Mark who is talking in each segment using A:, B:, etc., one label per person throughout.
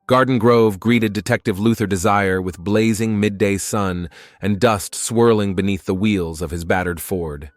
A: Garden Grove greeted Detective Luther Desire with blazing midday sun and dust swirling beneath the wheels of his battered Ford.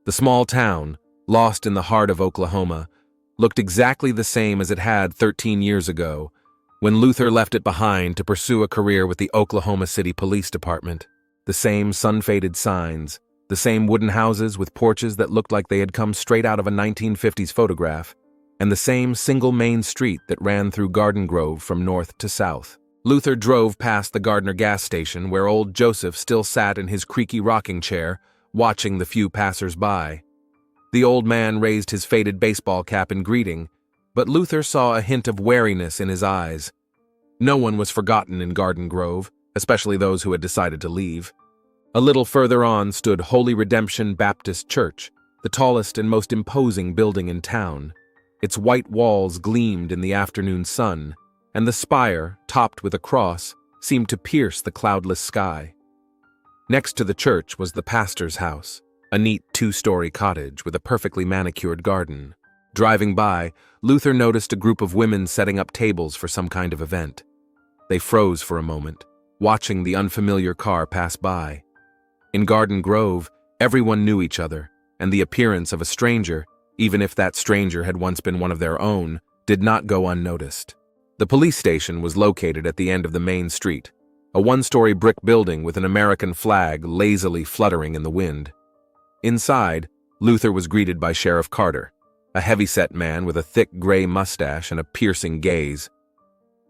A: The small town, lost in the heart of Oklahoma, looked exactly the same as it had 13 years ago, when Luther left it behind to pursue a career with the Oklahoma City Police Department. The same sun-faded signs, the same wooden houses with porches that looked like they had come straight out of a 1950s photograph, and the same single main street that ran through Garden Grove from north to south. Luther drove past the Gardner gas station where old Joseph still sat in his creaky rocking chair, watching the few passers-by. The old man raised his faded baseball cap in greeting, but Luther saw a hint of wariness in his eyes. No one was forgotten in Garden Grove, especially those who had decided to leave. A little further on stood Holy Redemption Baptist Church, the tallest and most imposing building in town. Its white walls gleamed in the afternoon sun, and the spire, topped with a cross, seemed to pierce the cloudless sky. Next to the church was the pastor's house, a neat two-story cottage with a perfectly manicured garden. Driving by, Luther noticed a group of women setting up tables for some kind of event. They froze for a moment, watching the unfamiliar car pass by. In Garden Grove, everyone knew each other, and the appearance of a stranger, even if that stranger had once been one of their own, did not go unnoticed. The police station was located at the end of the main street, a one-story brick building with an American flag lazily fluttering in the wind. Inside, Luther was greeted by Sheriff Carter, a heavy-set man with a thick gray mustache and a piercing gaze.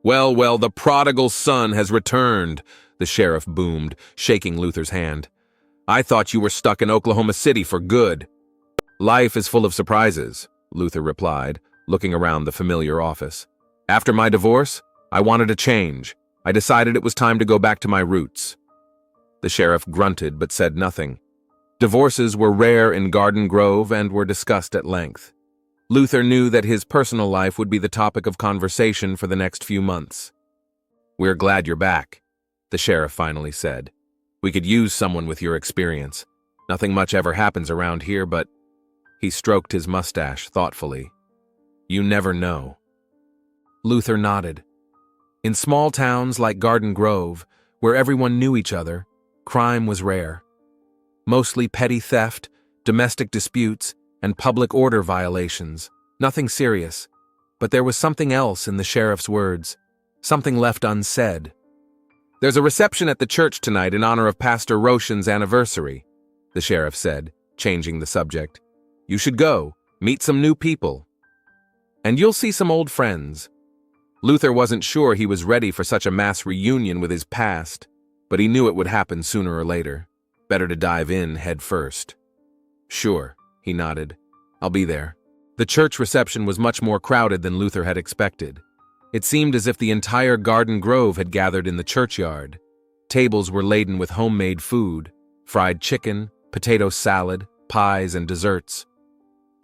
A: Well, the prodigal son has returned," the sheriff boomed, shaking Luther's hand. "I thought you were stuck in Oklahoma City for good." "Life is full of surprises," Luther replied, looking around the familiar office. "After my divorce, I wanted a change. I decided it was time to go back to my roots." The sheriff grunted but said nothing. Divorces were rare in Garden Grove and were discussed at length. Luther knew that his personal life would be the topic of conversation for the next few months. "We're glad you're back," the sheriff finally said. "We could use someone with your experience. Nothing much ever happens around here, but—" He stroked his mustache thoughtfully. "You never know." Luther nodded. In small towns like Garden Grove, where everyone knew each other, crime was rare. Mostly petty theft, domestic disputes, and public order violations. Nothing serious, but there was something else in the sheriff's words, something left unsaid. "There's a reception at the church tonight in honor of Pastor Roshan's anniversary," the sheriff said, changing the subject. "You should go, meet some new people. And you'll see some old friends." Luther wasn't sure he was ready for such a mass reunion with his past, but he knew it would happen sooner or later. Better to dive in head first. "Sure," he nodded. "I'll be there." The church reception was much more crowded than Luther had expected. It seemed as if the entire Garden Grove had gathered in the churchyard. Tables were laden with homemade food, fried chicken, potato salad, pies, and desserts.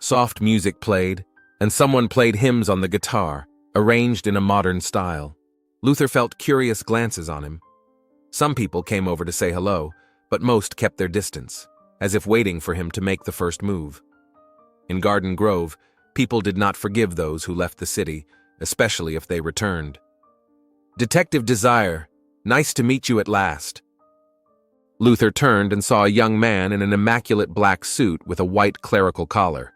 A: Soft music played, and someone played hymns on the guitar, arranged in a modern style. Luther felt curious glances on him. Some people came over to say hello, but most kept their distance, as if waiting for him to make the first move. In Garden Grove, people did not forgive those who left the city, especially if they returned. "Detective Desire, nice to meet you at last." Luther turned and saw a young man in an immaculate black suit with a white clerical collar.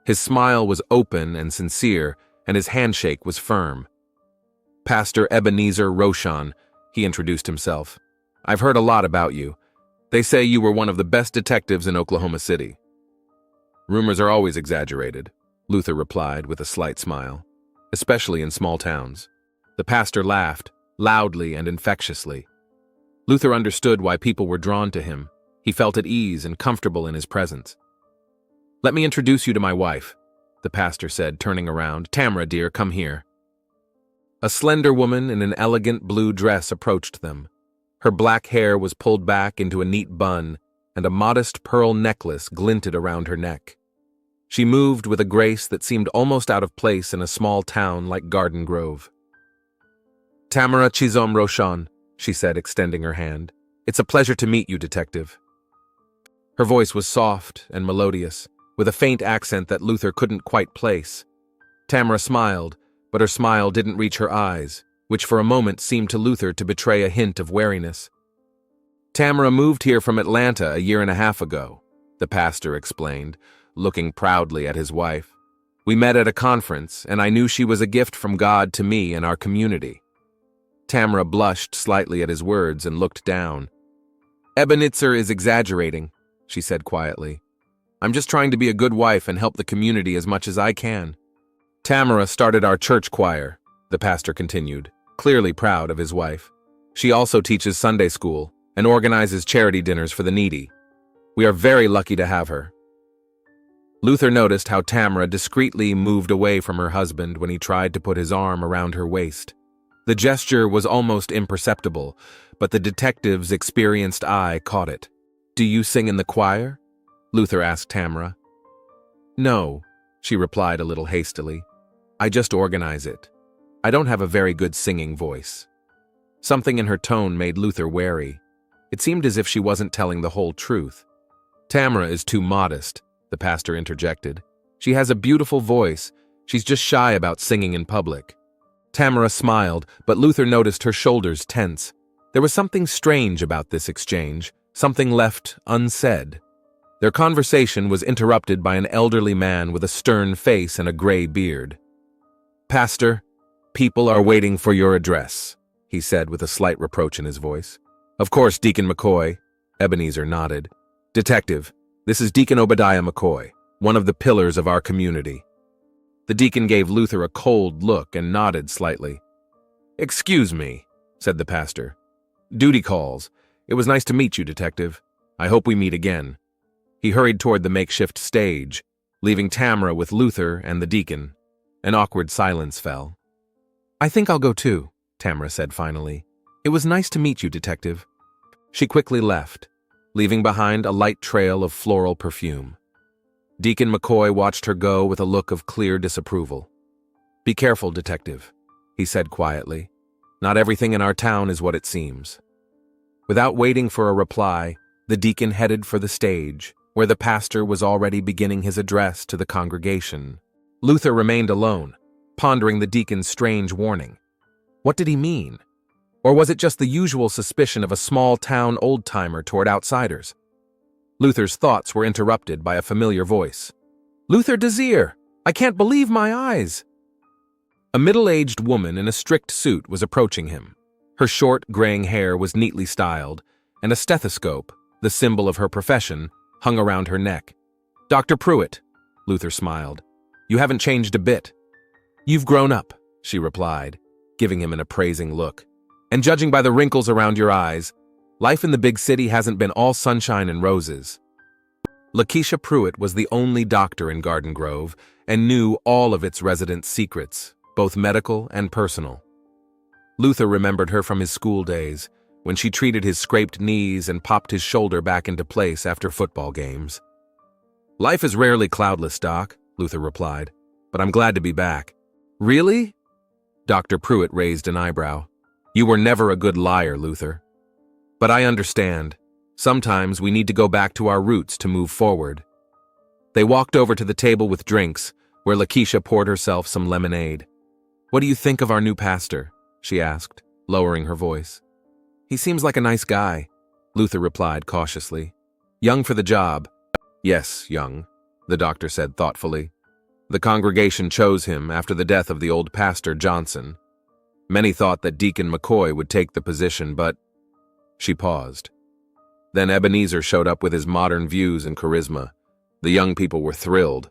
A: His smile was open and sincere, and his handshake was firm. "Pastor Ebenezer Roshan," he introduced himself. "I've heard a lot about you. They say you were one of the best detectives in Oklahoma City." "Rumors are always exaggerated," Luther replied with a slight smile, "especially in small towns." The pastor laughed, loudly and infectiously. Luther understood why people were drawn to him. He felt at ease and comfortable in his presence. "Let me introduce you to my wife," the pastor said, turning around. "Tamara, dear, come here." A slender woman in an elegant blue dress approached them. Her black hair was pulled back into a neat bun, and a modest pearl necklace glinted around her neck. She moved with a grace that seemed almost out of place in a small town like Garden Grove. "Tamara Chizom Roshan," she said, extending her hand. "It's a pleasure to meet you, Detective." Her voice was soft and melodious, with a faint accent that Luther couldn't quite place. Tamara smiled, but her smile didn't reach her eyes. which for a moment seemed to Luther to betray a hint of wariness. "Tamara moved here from Atlanta a year and a half ago," the pastor explained, looking proudly at his wife. "We met at a conference, and I knew she was a gift from God to me and our community." Tamara blushed slightly at his words and looked down. "Ebenezer is exaggerating," she said quietly. "I'm just trying to be a good wife and help the community as much as I can." "Tamara started our church choir," the pastor continued, clearly proud of his wife. "She also teaches Sunday school and organizes charity dinners for the needy. We are very lucky to have her." Luther noticed how Tamara discreetly moved away from her husband when he tried to put his arm around her waist. The gesture was almost imperceptible, but the detective's experienced eye caught it. "Do you sing in the choir?" Luther asked Tamara. "No," she replied a little hastily. "I just organize it. I don't have a very good singing voice." Something in her tone made Luther wary. It seemed as if she wasn't telling the whole truth. "Tamara is too modest," the pastor interjected. "She has a beautiful voice. She's just shy about singing in public." Tamara smiled, but Luther noticed her shoulders tense. There was something strange about this exchange, something left unsaid. Their conversation was interrupted by an elderly man with a stern face and a gray beard. "Pastor, people are waiting for your address," he said with a slight reproach in his voice. "Of course, Deacon McCoy." Ebenezer nodded. "Detective, this is Deacon Obadiah McCoy, one of the pillars of our community." The deacon gave Luther a cold look and nodded slightly. "Excuse me," said the pastor. "Duty calls. It was nice to meet you, Detective. I hope we meet again." He hurried toward the makeshift stage, leaving Tamara with Luther and the deacon. An awkward silence fell. "I think I'll go too," Tamara said finally. "It was nice to meet you, Detective." She quickly left, leaving behind a light trail of floral perfume. Deacon McCoy watched her go with a look of clear disapproval. "Be careful, Detective," he said quietly. "Not everything in our town is what it seems." Without waiting for a reply, the deacon headed for the stage, where the pastor was already beginning his address to the congregation. Luther remained alone, pondering the deacon's strange warning. What did he mean? Or was it just the usual suspicion of a small-town old-timer toward outsiders? Luther's thoughts were interrupted by a familiar voice. "Luther Desir! I can't believe my eyes!" A middle-aged woman in a strict suit was approaching him. Her short, graying hair was neatly styled, and a stethoscope, the symbol of her profession, hung around her neck. "Dr. Pruitt," Luther smiled. "You haven't changed a bit." "You've grown up," she replied, giving him an appraising look. "And judging by the wrinkles around your eyes, life in the big city hasn't been all sunshine and roses." Lakeisha Pruitt was the only doctor in Garden Grove and knew all of its residents' secrets, both medical and personal. Luther remembered her from his school days, when she treated his scraped knees and popped his shoulder back into place after football games. "Life is rarely cloudless, Doc," Luther replied, "but I'm glad to be back." "Really?" Dr. Pruitt raised an eyebrow. "You were never a good liar, Luther. But I understand. Sometimes we need to go back to our roots to move forward." They walked over to the table with drinks, where Lakeisha poured herself some lemonade. "What do you think of our new pastor?" she asked, lowering her voice. "He seems like a nice guy," Luther replied cautiously. "Young for the job." "Yes, young," the doctor said thoughtfully. "The congregation chose him after the death of the old pastor Johnson. Many thought that Deacon McCoy would take the position, but—" She paused. Then Ebenezer showed up with his modern views and charisma. The young people were thrilled.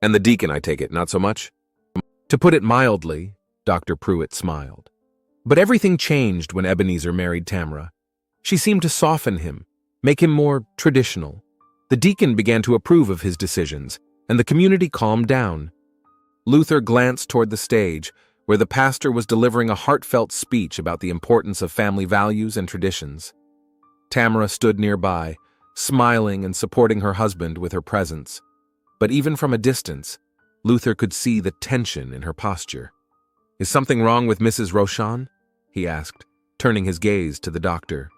A: "And the deacon, I take it, not so much?" "To put it mildly," Dr. Pruitt smiled. But everything changed when Ebenezer married Tamara. She seemed to soften him, make him more traditional. The deacon began to approve of his decisions, and the community calmed down. Luther glanced toward the stage, where the pastor was delivering a heartfelt speech about the importance of family values and traditions. Tamara stood nearby, smiling and supporting her husband with her presence. But even from a distance, Luther could see the tension in her posture. "Is something wrong with Mrs. Rochon?" he asked, turning his gaze to the doctor.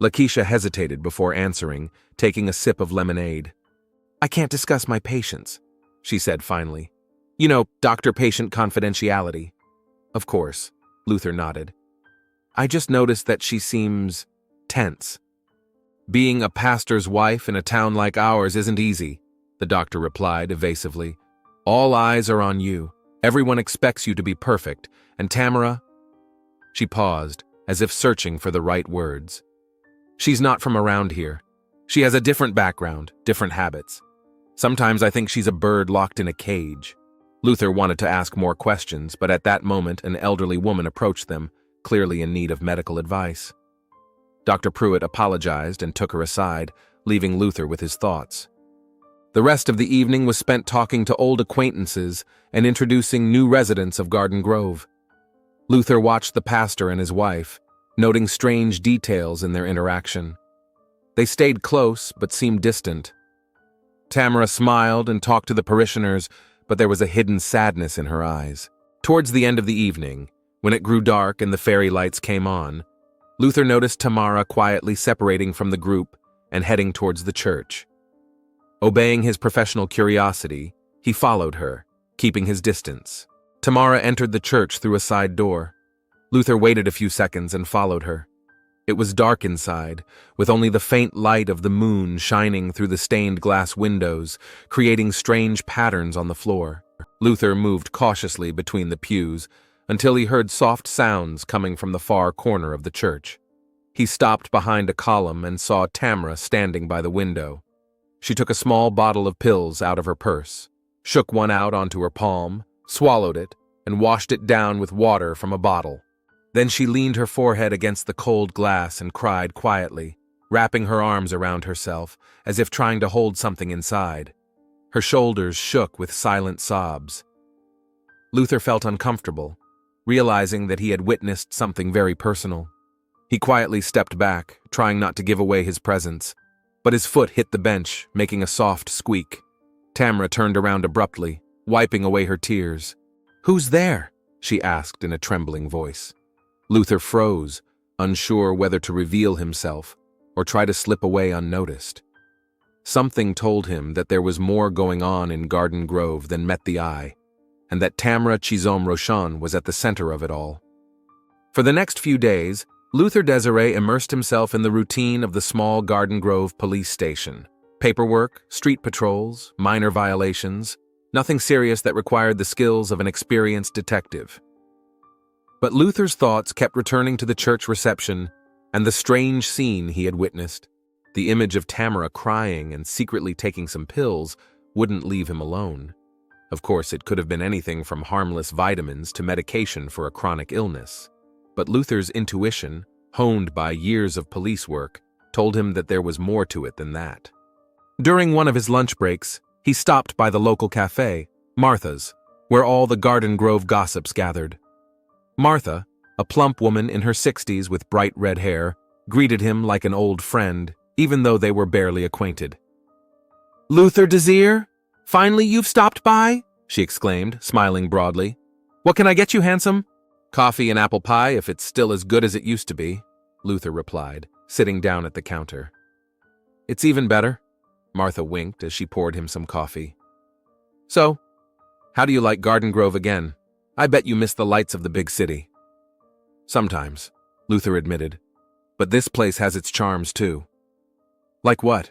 A: Lakeisha hesitated before answering, taking a sip of lemonade. "I can't discuss my patients," she said finally. "You know, doctor-patient confidentiality." "Of course." Luther nodded. I just noticed that she seems tense. Being a pastor's wife in a town like ours isn't easy, the doctor replied evasively. All eyes are on you. Everyone expects you to be perfect, and Tamara... She paused, as if searching for the right words. She's not from around here. She has a different background, different habits. Sometimes I think she's a bird locked in a cage. Luther wanted to ask more questions, but at that moment an elderly woman approached them, clearly in need of medical advice. Dr. Pruitt apologized and took her aside, leaving Luther with his thoughts. The rest of the evening was spent talking to old acquaintances and introducing new residents of Garden Grove. Luther watched the pastor and his wife, noting strange details in their interaction. They stayed close but seemed distant. Tamara smiled and talked to the parishioners, but there was a hidden sadness in her eyes. Towards the end of the evening, when it grew dark and the fairy lights came on, Luther noticed Tamara quietly separating from the group and heading towards the church. Obeying his professional curiosity, he followed her, keeping his distance. Tamara entered the church through a side door. Luther waited a few seconds and followed her. It was dark inside, with only the faint light of the moon shining through the stained glass windows, creating strange patterns on the floor. Luther moved cautiously between the pews until he heard soft sounds coming from the far corner of the church. He stopped behind a column and saw Tamara standing by the window. She took a small bottle of pills out of her purse, shook one out onto her palm, swallowed it, and washed it down with water from a bottle. Then she leaned her forehead against the cold glass and cried quietly, wrapping her arms around herself, as if trying to hold something inside. Her shoulders shook with silent sobs. Luther felt uncomfortable, realizing that he had witnessed something very personal. He quietly stepped back, trying not to give away his presence, but his foot hit the bench, making a soft squeak. Tamara turned around abruptly, wiping away her tears. "Who's there?" she asked in a trembling voice. Luther froze, unsure whether to reveal himself or try to slip away unnoticed. Something told him that there was more going on in Garden Grove than met the eye, and that Tamara Chizom Roshan was at the center of it all. For the next few days, Luther Desiree immersed himself in the routine of the small Garden Grove police station. Paperwork, street patrols, minor violations, nothing serious that required the skills of an experienced detective. But Luther's thoughts kept returning to the church reception and the strange scene he had witnessed. The image of Tamara crying and secretly taking some pills wouldn't leave him alone. Of course, it could have been anything from harmless vitamins to medication for a chronic illness. But Luther's intuition, honed by years of police work, told him that there was more to it than that. During one of his lunch breaks, he stopped by the local cafe, Martha's, where all the Garden Grove gossips gathered. Martha, a plump woman in her 60s with bright red hair, greeted him like an old friend, even though they were barely acquainted. "Luther Desire? Finally you've stopped by?" she exclaimed, smiling broadly. "What can I get you, handsome?" "Coffee and apple pie if it's still as good as it used to be," Luther replied, sitting down at the counter. "It's even better," Martha winked as she poured him some coffee. "So, how do you like Garden Grove again? I bet you miss the lights of the big city." "Sometimes," Luther admitted, "but this place has its charms too." "Like what?"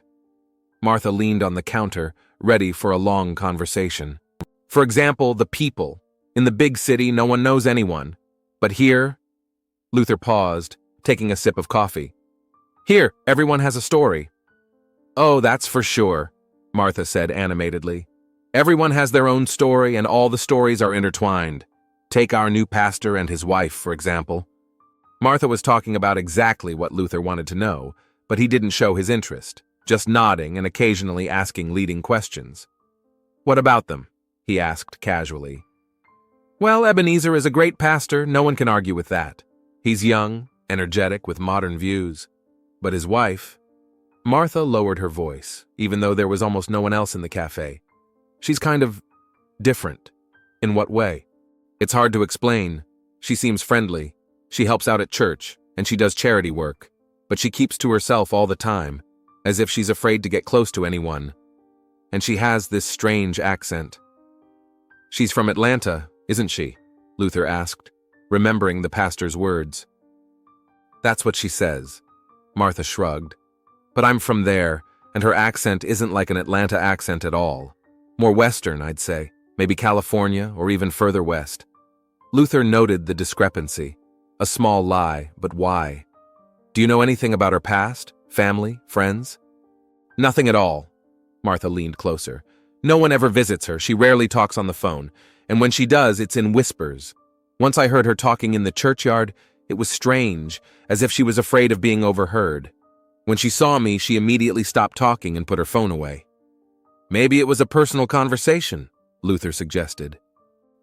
A: Martha leaned on the counter, ready for a long conversation. "For example, the people. In the big city, no one knows anyone. But here..." Luther paused, taking a sip of coffee. "Here, everyone has a story." "Oh, that's for sure," Martha said animatedly. "Everyone has their own story, and all the stories are intertwined. Take our new pastor and his wife, for example." Martha was talking about exactly what Luther wanted to know, but he didn't show his interest, just nodding and occasionally asking leading questions. "What about them?" he asked casually. "Well, Ebenezer is a great pastor, no one can argue with that. He's young, energetic, with modern views. But his wife..." Martha lowered her voice, even though there was almost no one else in the cafe. "She's kind of different." "In what way?" "It's hard to explain. She seems friendly. She helps out at church, and she does charity work. But she keeps to herself all the time, as if she's afraid to get close to anyone. And she has this strange accent." "She's from Atlanta, isn't she?" Luther asked. remembering the pastor's words. That's what she says. Martha shrugged. But I'm from there, and her accent isn't like an Atlanta accent at all. More Western, I'd say. Maybe California, or even further west. Luther noted the discrepancy. A small lie, but why? Do you know anything about her past? Family? Friends? Nothing at all. Martha leaned closer. No one ever visits her. She rarely talks on the phone. And when she does, it's in whispers. Once I heard her talking in the churchyard. It was strange, as if she was afraid of being overheard. When she saw me, she immediately stopped talking and put her phone away. Maybe it was a personal conversation, Luther suggested.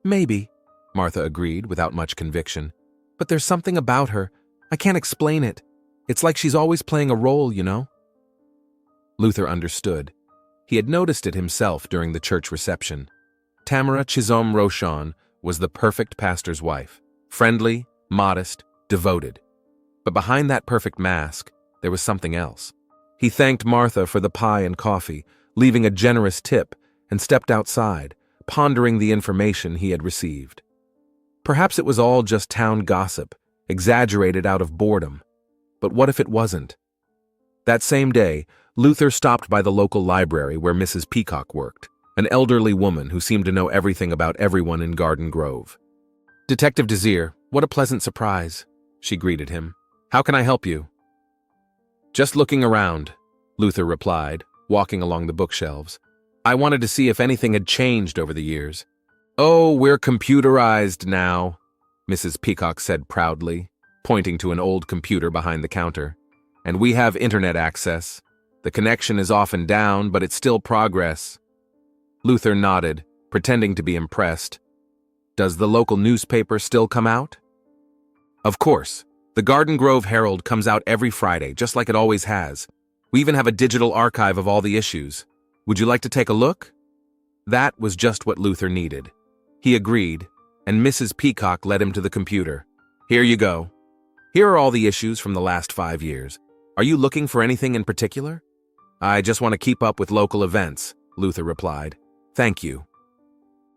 A: Maybe, Martha agreed without much conviction. But there's something about her. I can't explain it. It's like she's always playing a role, you know? Luther understood. He had noticed it himself during the church reception. Tamara Chisholm Rochon was the perfect pastor's wife. Friendly, modest, devoted. But behind that perfect mask, there was something else. He thanked Martha for the pie and coffee, leaving a generous tip, and stepped outside, pondering the information he had received. Perhaps it was all just town gossip, exaggerated out of boredom. But what if it wasn't? That same day, Luther stopped by the local library where Mrs. Peacock worked, an elderly woman who seemed to know everything about everyone in Garden Grove. Detective Desir, what a pleasant surprise, she greeted him. How can I help you? Just looking around, Luther replied, walking along the bookshelves. I wanted to see if anything had changed over the years. Oh, we're computerized now, Mrs. Peacock said proudly, pointing to an old computer behind the counter. And we have internet access. The connection is often down, but it's still progress. Luther nodded, pretending to be impressed. Does the local newspaper still come out? Of course. The Garden Grove Herald comes out every Friday, just like it always has. We even have a digital archive of all the issues. Would you like to take a look? That was just what Luther needed. He agreed, and Mrs. Peacock led him to the computer. Here you go. Here are all the issues from the last 5 years. Are you looking for anything in particular? I just want to keep up with local events, Luther replied. Thank you.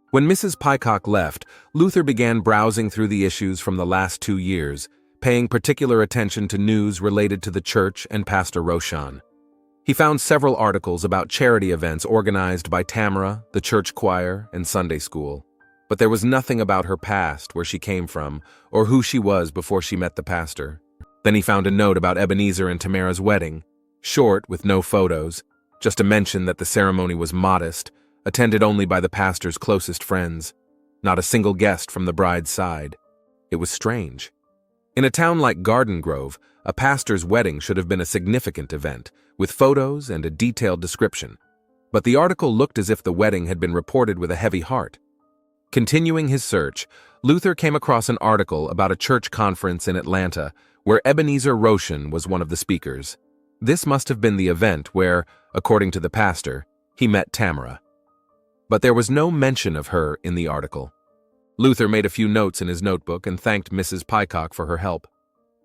A: When Mrs. Peacock left, Luther began browsing through the issues from the last 2 years, paying particular attention to news related to the church and Pastor Rochon. He found several articles about charity events organized by Tamara, the church choir, and Sunday school. But there was nothing about her past, where she came from, or who she was before she met the pastor. Then he found a note about Ebenezer and Tamara's wedding, short with no photos, just a mention that the ceremony was modest, attended only by the pastor's closest friends, not a single guest from the bride's side. It was strange. In a town like Garden Grove, a pastor's wedding should have been a significant event, with photos and a detailed description. But the article looked as if the wedding had been reported with a heavy heart. Continuing his search, Luther came across an article about a church conference in Atlanta where Ebenezer Rochon was one of the speakers. This must have been the event where, according to the pastor, he met Tamara. But there was no mention of her in the article. Luther made a few notes in his notebook and thanked Mrs. Peacock for her help.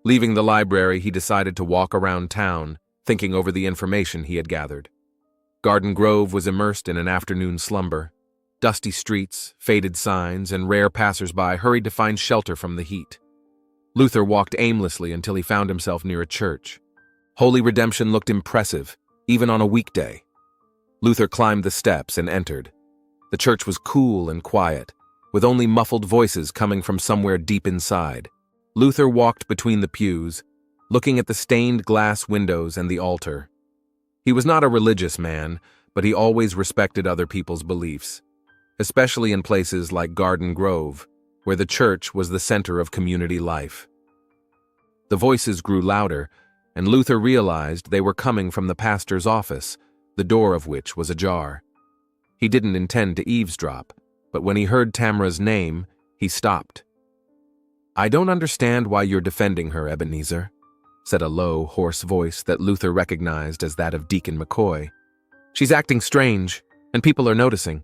A: Leaving the library, he decided to walk around town, thinking over the information he had gathered. Garden Grove was immersed in an afternoon slumber. Dusty streets, faded signs, and rare passers-by hurried to find shelter from the heat. Luther walked aimlessly until he found himself near a church. Holy Redemption looked impressive, even on a weekday. Luther climbed the steps and entered. The church was cool and quiet, with only muffled voices coming from somewhere deep inside. Luther walked between the pews, looking at the stained glass windows and the altar. He was not a religious man, but he always respected other people's beliefs, especially in places like Garden Grove, where the church was the center of community life. The voices grew louder, and Luther realized they were coming from the pastor's office, the door of which was ajar. He didn't intend to eavesdrop, but when he heard Tamara's name, he stopped. I don't understand why you're defending her, Ebenezer, said a low, hoarse voice that Luther recognized as that of Deacon McCoy. She's acting strange, and people are noticing.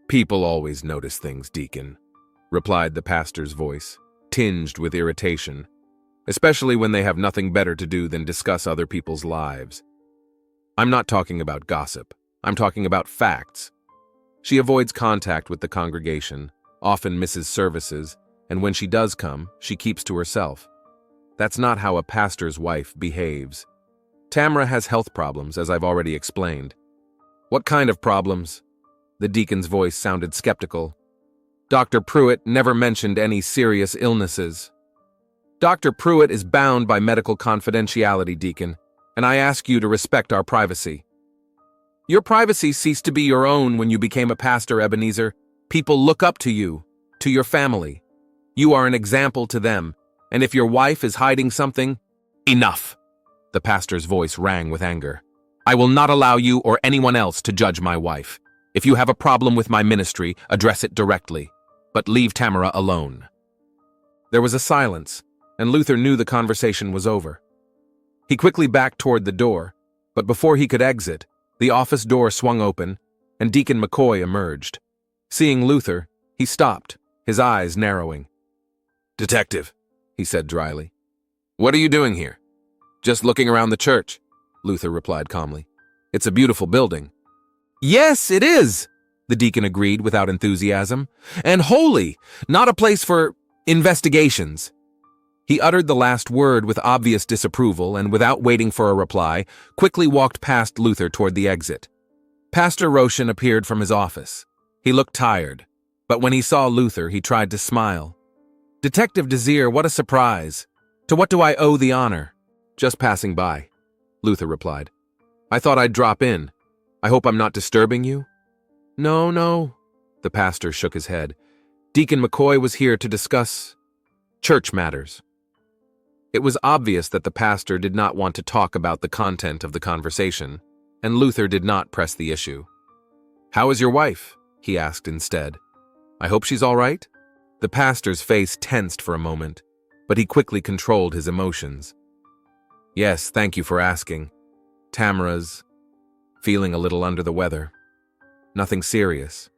A: People always notice things, Deacon, replied the pastor's voice, tinged with irritation, especially when they have nothing better to do than discuss other people's lives. I'm not talking about gossip. I'm talking about facts. She avoids contact with the congregation, often misses services, and when she does come, she keeps to herself. That's not how a pastor's wife behaves. Tamara has health problems, as I've already explained. What kind of problems? The deacon's voice sounded skeptical. Dr. Pruitt never mentioned any serious illnesses. Dr. Pruitt is bound by medical confidentiality, Deacon, and I ask you to respect our privacy. Your privacy ceased to be your own when you became a pastor, Ebenezer. People look up to you, to your family. You are an example to them, and if your wife is hiding something, enough! The pastor's voice rang with anger. I will not allow you or anyone else to judge my wife. If you have a problem with my ministry, address it directly, but leave Tamara alone. There was a silence, and Luther knew the conversation was over. He quickly backed toward the door, but before he could exit, the office door swung open, and Deacon McCoy emerged. Seeing Luther, he stopped, his eyes narrowing. Detective, he said dryly. What are you doing here? Just looking around the church, Luther replied calmly. It's a beautiful building. Yes, it is, the deacon agreed without enthusiasm. And holy, not a place for investigations. He uttered the last word with obvious disapproval and, without waiting for a reply, quickly walked past Luther toward the exit. Pastor Roshan appeared from his office. He looked tired, but when he saw Luther, he tried to smile. Detective Desir, what a surprise. To what do I owe the honor? Just passing by, Luther replied. I thought I'd drop in. I hope I'm not disturbing you? No, the pastor shook his head. Deacon McCoy was here to discuss church matters. It was obvious that the pastor did not want to talk about the content of the conversation, and Luther did not press the issue. How is your wife? He asked instead. I hope she's all right? The pastor's face tensed for a moment, but he quickly controlled his emotions. Yes, thank you for asking. Tamara's feeling a little under the weather. Nothing serious.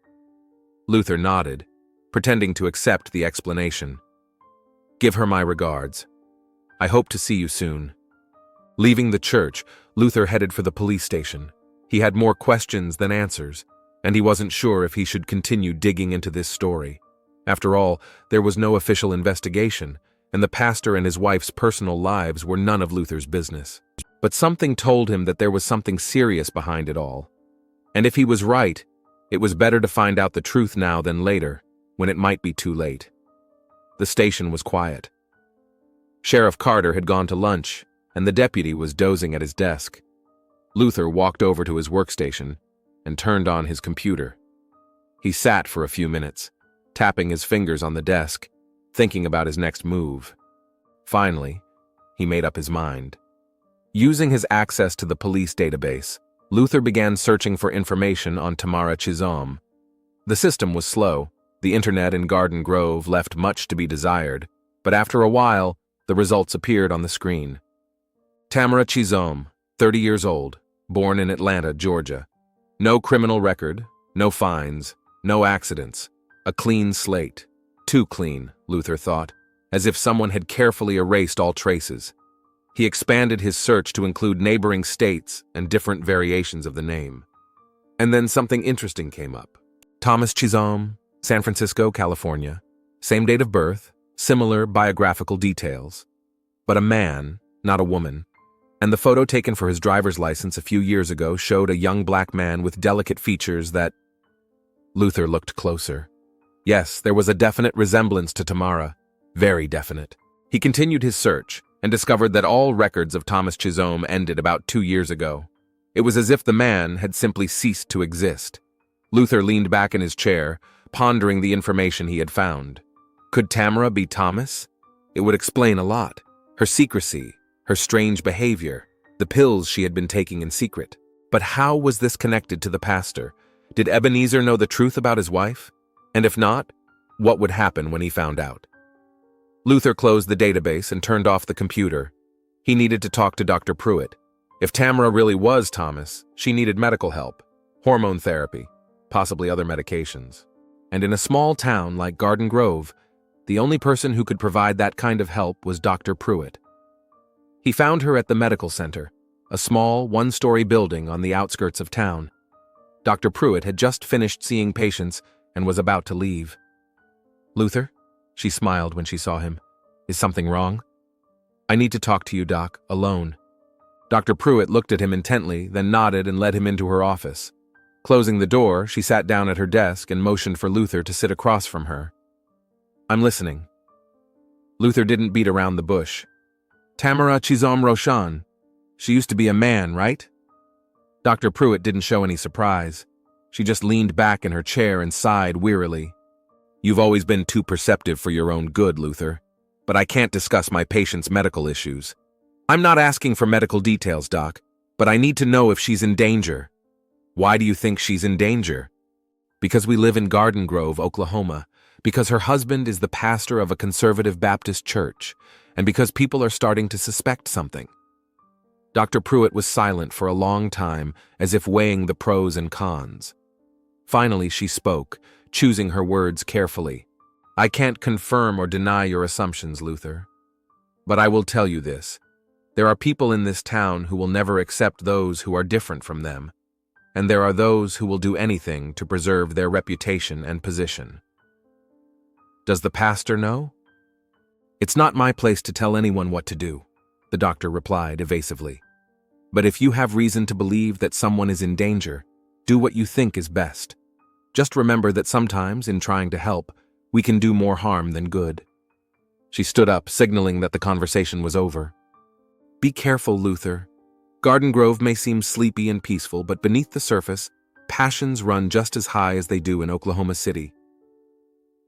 A: Luther nodded, pretending to accept the explanation. Give her my regards. I hope to see you soon. Leaving the church, Luther headed for the police station. He had more questions than answers, and he wasn't sure if he should continue digging into this story. After all, there was no official investigation, and the pastor and his wife's personal lives were none of Luther's business. But something told him that there was something serious behind it all. And if he was right, it was better to find out the truth now than later, when it might be too late. The station was quiet. Sheriff Carter had gone to lunch, and the deputy was dozing at his desk. Luther walked over to his workstation and turned on his computer. He sat for a few minutes, tapping his fingers on the desk, thinking about his next move. Finally, he made up his mind. Using his access to the police database, Luther began searching for information on Tamara Chisholm. The system was slow. The internet in Garden Grove left much to be desired, but after a while, the results appeared on the screen. Tamara Chisholm, 30 years old, born in Atlanta, Georgia. No criminal record, no fines, no accidents. A clean slate. Too clean, Luther thought, as if someone had carefully erased all traces. He expanded his search to include neighboring states and different variations of the name. And then something interesting came up. Thomas Chisholm, San Francisco, California. Same date of birth, similar biographical details. But a man, not a woman. And the photo taken for his driver's license a few years ago showed a young black man with delicate features that... Luther looked closer. Yes, there was a definite resemblance to Tamara. Very definite. He continued his search and discovered that all records of Thomas Chisholm ended about 2 years ago. It was as if the man had simply ceased to exist. Luther leaned back in his chair, pondering the information he had found. Could Tamara be Thomas? It would explain a lot. Her secrecy, her strange behavior, the pills she had been taking in secret. But how was this connected to the pastor? Did Ebenezer know the truth about his wife? And if not, what would happen when he found out? Luther closed the database and turned off the computer. He needed to talk to Dr. Pruitt. If Tamara really was Thomas, she needed medical help, hormone therapy, possibly other medications. And in a small town like Garden Grove, the only person who could provide that kind of help was Dr. Pruitt. He found her at the medical center, a small, one-story building on the outskirts of town. Dr. Pruitt had just finished seeing patients and was about to leave. Luther? She smiled when she saw him. Is something wrong? I need to talk to you, Doc, alone. Dr. Pruitt looked at him intently, then nodded and led him into her office. Closing the door, she sat down at her desk and motioned for Luther to sit across from her. I'm listening. Luther didn't beat around the bush. Tamara Chizom Roshan. She used to be a man, right? Dr. Pruitt didn't show any surprise. She just leaned back in her chair and sighed wearily. You've always been too perceptive for your own good, Luther. But I can't discuss my patient's medical issues. I'm not asking for medical details, Doc, but I need to know if she's in danger. Why do you think she's in danger? Because we live in Garden Grove, Oklahoma, because her husband is the pastor of a conservative Baptist church, and because people are starting to suspect something. Dr. Pruitt was silent for a long time, as if weighing the pros and cons. Finally, she spoke, choosing her words carefully. I can't confirm or deny your assumptions, Luther. But I will tell you this. There are people in this town who will never accept those who are different from them, and there are those who will do anything to preserve their reputation and position. Does the pastor know? It's not my place to tell anyone what to do, the doctor replied evasively. But if you have reason to believe that someone is in danger, do what you think is best. Just remember that sometimes, in trying to help, we can do more harm than good. She stood up, signaling that the conversation was over. Be careful, Luther. Garden Grove may seem sleepy and peaceful, but beneath the surface, passions run just as high as they do in Oklahoma City.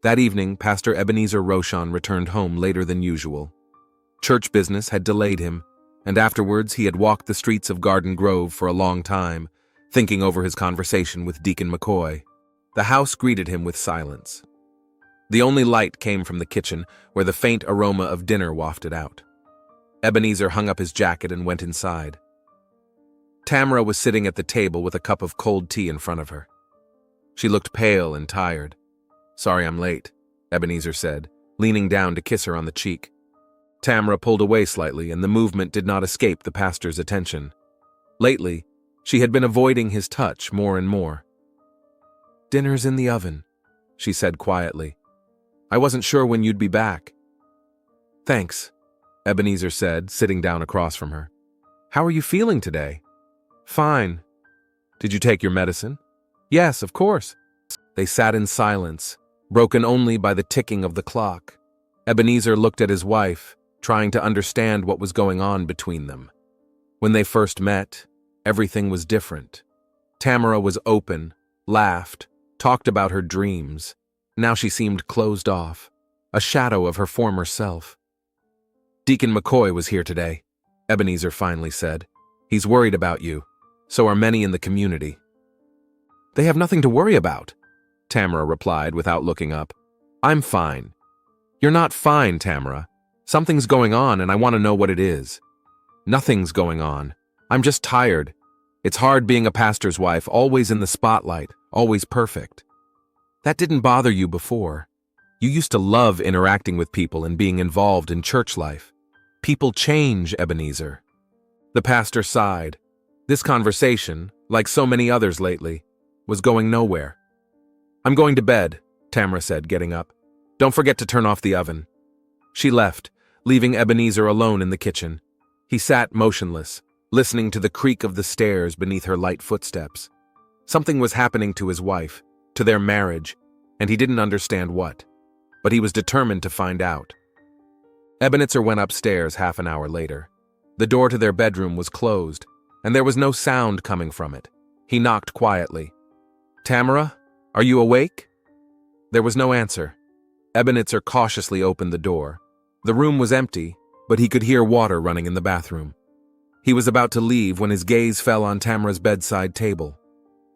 A: That evening, Pastor Ebenezer Roshan returned home later than usual. Church business had delayed him, and afterwards he had walked the streets of Garden Grove for a long time, thinking over his conversation with Deacon McCoy. The house greeted him with silence. The only light came from the kitchen, where the faint aroma of dinner wafted out. Ebenezer hung up his jacket and went inside. Tamara was sitting at the table with a cup of cold tea in front of her. She looked pale and tired. Sorry I'm late, Ebenezer said, leaning down to kiss her on the cheek. Tamara pulled away slightly, and the movement did not escape the pastor's attention. Lately, she had been avoiding his touch more and more. Dinner's in the oven, she said quietly. I wasn't sure when you'd be back. Thanks, Ebenezer said, sitting down across from her. How are you feeling today? Fine. Did you take your medicine? Yes, of course. They sat in silence, broken only by the ticking of the clock. Ebenezer looked at his wife, trying to understand what was going on between them. When they first met, everything was different. Tamara was open, laughed, talked about her dreams. Now she seemed closed off, a shadow of her former self. Deacon McCoy was here today, Ebenezer finally said. He's worried about you. So are many in the community. They have nothing to worry about, Tamara replied without looking up. I'm fine. You're not fine, Tamara. Something's going on and I want to know what it is. Nothing's going on. I'm just tired. It's hard being a pastor's wife, always in the spotlight, always perfect. That didn't bother you before. You used to love interacting with people and being involved in church life. People change, Ebenezer. The pastor sighed. This conversation, like so many others lately, was going nowhere. I'm going to bed, Tamara said, getting up. Don't forget to turn off the oven. She left, leaving Ebenezer alone in the kitchen. He sat motionless, listening to the creak of the stairs beneath her light footsteps. Something was happening to his wife, to their marriage, and he didn't understand what. But he was determined to find out. Ebenezer went upstairs half an hour later. The door to their bedroom was closed, and there was no sound coming from it. He knocked quietly. Tamara, are you awake? There was no answer. Ebenezer cautiously opened the door. The room was empty, but he could hear water running in the bathroom. He was about to leave when his gaze fell on Tamara's bedside table.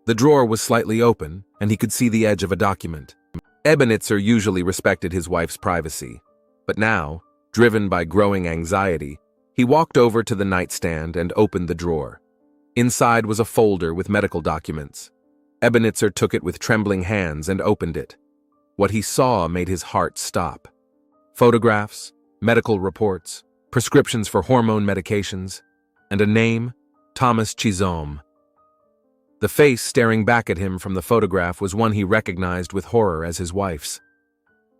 A: The drawer was slightly open, and he could see the edge of a document. Ebenezer usually respected his wife's privacy, but now, driven by growing anxiety, he walked over to the nightstand and opened the drawer. Inside was a folder with medical documents. Ebenezer took it with trembling hands and opened it. What he saw made his heart stop. Photographs, medical reports, prescriptions for hormone medications, and a name, Thomas Chizom. The face staring back at him from the photograph was one he recognized with horror as his wife's.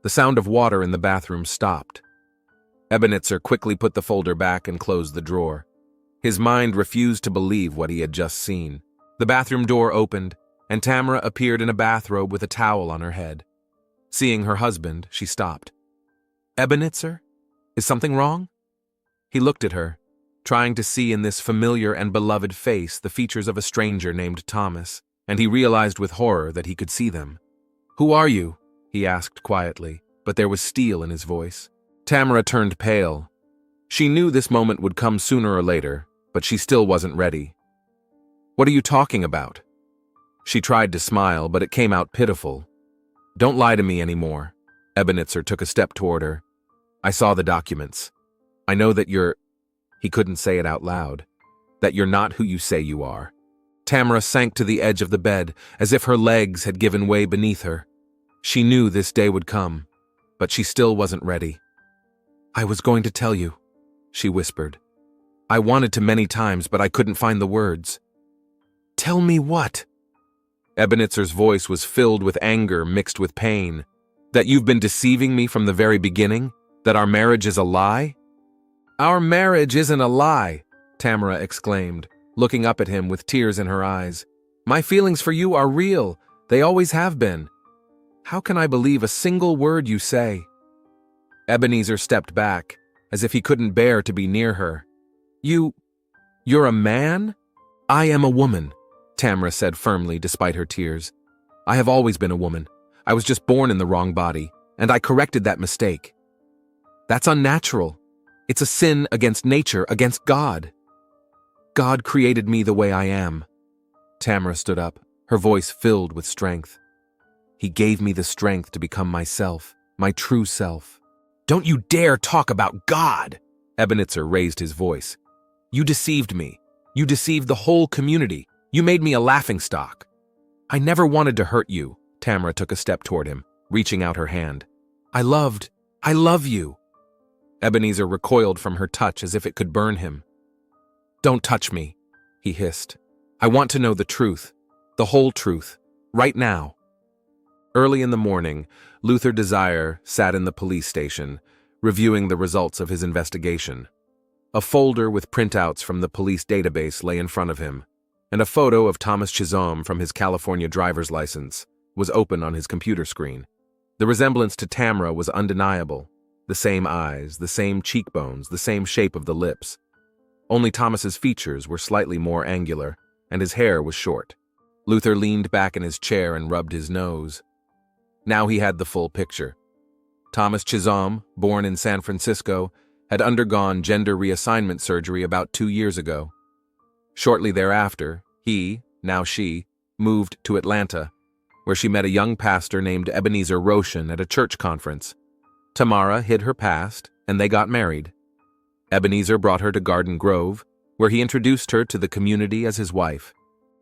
A: The sound of water in the bathroom stopped. Ebenezer quickly put the folder back and closed the drawer. His mind refused to believe what he had just seen. The bathroom door opened, and Tamara appeared in a bathrobe with a towel on her head. Seeing her husband, she stopped. "Ebenezer? Is something wrong?" He looked at her, trying to see in this familiar and beloved face the features of a stranger named Thomas, and he realized with horror that he could see them. "Who are you?" he asked quietly, but there was steel in his voice. Tamara turned pale. She knew this moment would come sooner or later, but she still wasn't ready. "What are you talking about?" She tried to smile, but it came out pitiful. "Don't lie to me anymore." Ebenezer took a step toward her. "I saw the documents. I know that you're—" He couldn't say it out loud. "That you're not who you say you are." Tamara sank to the edge of the bed, as if her legs had given way beneath her. She knew this day would come, but she still wasn't ready. "I was going to tell you," she whispered. "I wanted to many times, but I couldn't find the words." "Tell me what?" Ebenezer's voice was filled with anger mixed with pain. "That you've been deceiving me from the very beginning? That our marriage is a lie?" "Our marriage isn't a lie," Tamara exclaimed, looking up at him with tears in her eyes. "My feelings for you are real. They always have been. How can I believe a single word you say?" Ebenezer stepped back, as if he couldn't bear to be near her. You're a man?" "I am a woman," Tamara said firmly despite her tears. "I have always been a woman. I was just born in the wrong body, and I corrected that mistake. That's unnatural. It's a sin against nature, against God. God created me the way I am." Tamara stood up, her voice filled with strength. "He gave me the strength to become myself, my true self." "Don't you dare talk about God!" Ebenezer raised his voice. "You deceived me. You deceived the whole community. You made me a laughingstock." "I never wanted to hurt you." Tamara took a step toward him, reaching out her hand. I love you." Ebenezer recoiled from her touch as if it could burn him. "Don't touch me," he hissed. "I want to know the truth, the whole truth, right now." Early in the morning, Luther Desire sat in the police station, reviewing the results of his investigation. A folder with printouts from the police database lay in front of him, and a photo of Thomas Chisholm from his California driver's license was open on his computer screen. The resemblance to Tamara was undeniable. The same eyes, the same cheekbones, the same shape of the lips. Only Thomas's features were slightly more angular, and his hair was short. Luther leaned back in his chair and rubbed his nose. Now he had the full picture. Thomas Chisholm, born in San Francisco, had undergone gender reassignment surgery about 2 years ago. Shortly thereafter, he, now she, moved to Atlanta, where she met a young pastor named Ebenezer Roshan at a church conference. Tamara hid her past, and they got married. Ebenezer brought her to Garden Grove, where he introduced her to the community as his wife.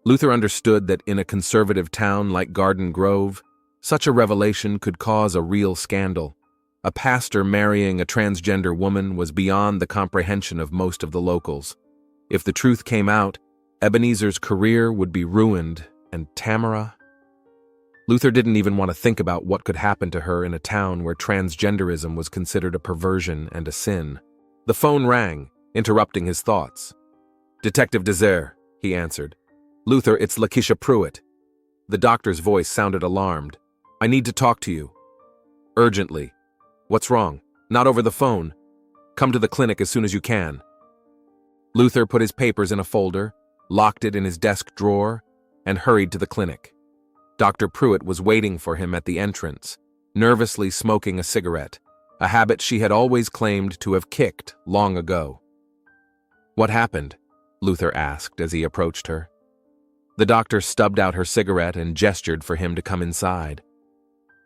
A: Luther understood that in a conservative town like Garden Grove, such a revelation could cause a real scandal. A pastor marrying a transgender woman was beyond the comprehension of most of the locals. If the truth came out, Ebenezer's career would be ruined, and Tamara... Luther didn't even want to think about what could happen to her in a town where transgenderism was considered a perversion and a sin. The phone rang, interrupting his thoughts. "Detective Desire," he answered. "Luther, it's Lakeisha Pruitt." The doctor's voice sounded alarmed. "I need to talk to you. Urgently." "What's wrong?" "Not over the phone. Come to the clinic as soon as you can." Luther put his papers in a folder, locked it in his desk drawer, and hurried to the clinic. Dr. Pruitt was waiting for him at the entrance, nervously smoking a cigarette, a habit she had always claimed to have kicked long ago. "What happened?" Luther asked as he approached her. The doctor stubbed out her cigarette and gestured for him to come inside.